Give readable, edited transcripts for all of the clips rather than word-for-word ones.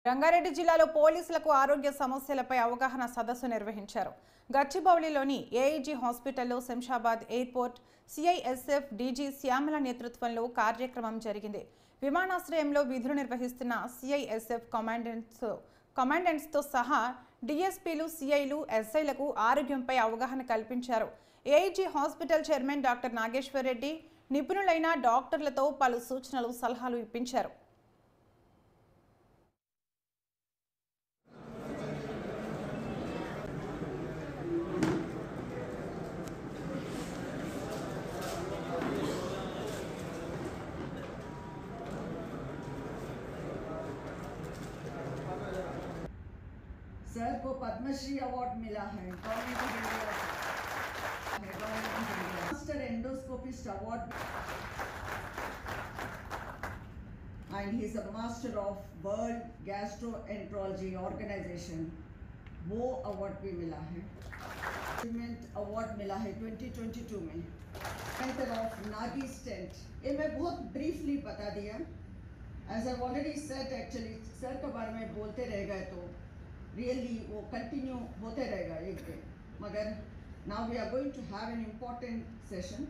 రంగారెడ్డి జిల్లాలో పోలీసులకు ఆరోగ్య సమస్యలపై అవగాహన సదస్సు నిర్వహించారు. గచ్చిబౌలిలోని ఏఐజీ హాస్పిటల్లో Shamshabad airport CISF DG Shyamala నేతృత్వంలో కార్యక్రమం జరిగింది. విమానాశ్రయంలో విధులు నిర్వహిస్తున్న సిఐఎస్ఎఫ్ కమాండెంట్స్తో సహా డిఎస్పీలు, సిఐలు, ఎస్ఐలకు ఆరోగ్యంపై అవగాహన కల్పించారు. AIG hospital chairman doctor Nageshwar Reddy నిపుణులైన డాక్టర్లతో పలు సూచనలు, సలహాలు ఇప్పించారు. सर को पद्मश्री अवार्ड मिला है master endoscopist award and he is a master of World Gastroenterology Organization. वो अवार्ड भी मिला है. अवार्ड मिला है 2022 में. Centre of Nagi stent. ये मैं बहुत ब्रीफली बता दिया. As I've already said, actually sir के बारे में बोलते रह गए तो रियली वो कंटिन्यू होते रहेगा एक दिन. मगर now we are going to have an important session.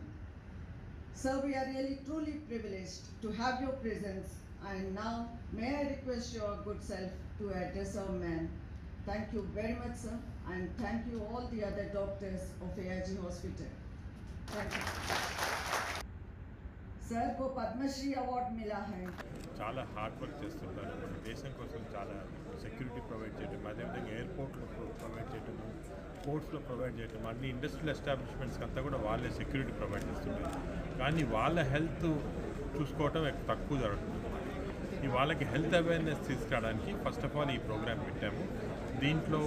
Sir, we are really truly privileged to have your presence, and now may I request your good self to address our man. Thank you very much, sir, and thank you all the other doctors of AIG Hospital. Thank you. Sir को Padmashri award मिला है. చాలా hard work చేస్తుంటారు. మన దేశం కోసం చాలా security provide చేయడం, అదేవిధంగా ఎయిర్పోర్ట్లో ప్రొవైడ్ చేయడం, పోర్ట్స్లో ప్రొవైడ్ చేయడం, అన్ని ఇండస్ట్రియల్ ఎస్టాబ్లిష్మెంట్స్కి అంతా కూడా వాళ్ళే సెక్యూరిటీ ప్రొవైడ్ చేస్తుంటారు. కానీ వాళ్ళ హెల్త్ చూసుకోవటం తక్కువ జరుగుతుంది. ఈ వాళ్ళకి హెల్త్ అవేర్నెస్ తీసుకురావడానికి ఫస్ట్ ఆఫ్ ఆల్ ఈ ప్రోగ్రామ్ పెట్టాము. దీంట్లో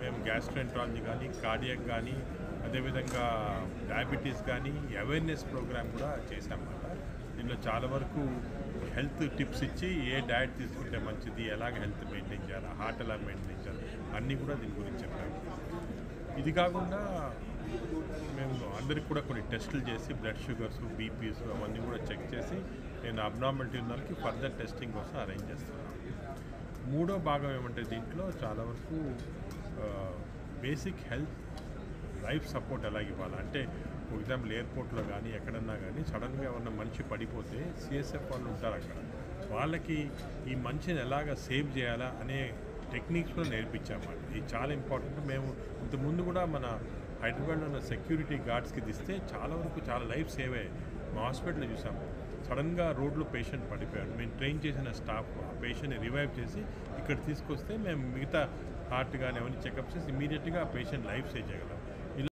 మేము గ్యాస్ట్రోఎంట్రాలజీ కానీ, కార్డియాక్ కానీ, అదేవిధంగా డయాబెటీస్ కానీ అవేర్నెస్ ప్రోగ్రామ్ కూడా చేశామన్నమాట. దీనిలో చాలా వరకు హెల్త్ టిప్స్ ఇచ్చి ఏ డయట్ తీసుకుంటే మంచిది, ఎలాగ హెల్త్ మెయింటైన్ చేయాలి, హార్ట్ ఎలా మెయింటైన్ చేయాలి అన్నీ కూడా దీని గురించి చెప్పాము. ఇది కాకుండా మేము అందరికి కూడా కొన్ని టెస్టులు చేసి బ్లడ్ షుగర్స్, బీపీస్ అవన్నీ కూడా చెక్ చేసి నేను అబ్నార్మాలిటీ ఉన్న వాళ్ళకి ఫర్దర్ టెస్టింగ్ కోసం అరేంజ్ చేస్తున్నాను. మూడో భాగం ఏమంటే దీంట్లో చాలా వరకు బేసిక్ హెల్త్ లైఫ్ సపోర్ట్ ఎలా ఇవ్వాలి అంటే, ఫర్ ఎగ్జాంపుల్ ఎయిర్పోర్ట్లో కానీ ఎక్కడన్నా కానీ సడన్గా ఏమన్నా మనిషి పడిపోతే సిఎస్ఎఫ్ వాళ్ళు ఉంటారు అక్కడ. వాళ్ళకి ఈ మనిషిని ఎలాగ సేవ్ చేయాలా అనే టెక్నిక్స్ కూడా నేర్పించామన్నమాట. ఇది చాలా ఇంపార్టెంట్. మేము ఇంతకుముందు కూడా మన హైదరాబాద్లో ఉన్న సెక్యూరిటీ గార్డ్స్కి తీస్తే చాలా వరకు చాలా లైఫ్ సేవ్ అయ్యాయి. మా హాస్పిటల్లో చూసాము, సడన్గా రోడ్లో పేషెంట్ పడిపోయాడు. మేము ట్రైన్ చేసిన స్టాఫ్ ఆ పేషెంట్ని రివైవ్ చేసి ఇక్కడ తీసుకొస్తే మేము మిగతా హార్ట్ కానీ అవన్నీ చెకప్ చేసి ఇమీడియట్గా ఆ పేషెంట్ లైఫ్ సేవ్ చేయగలం.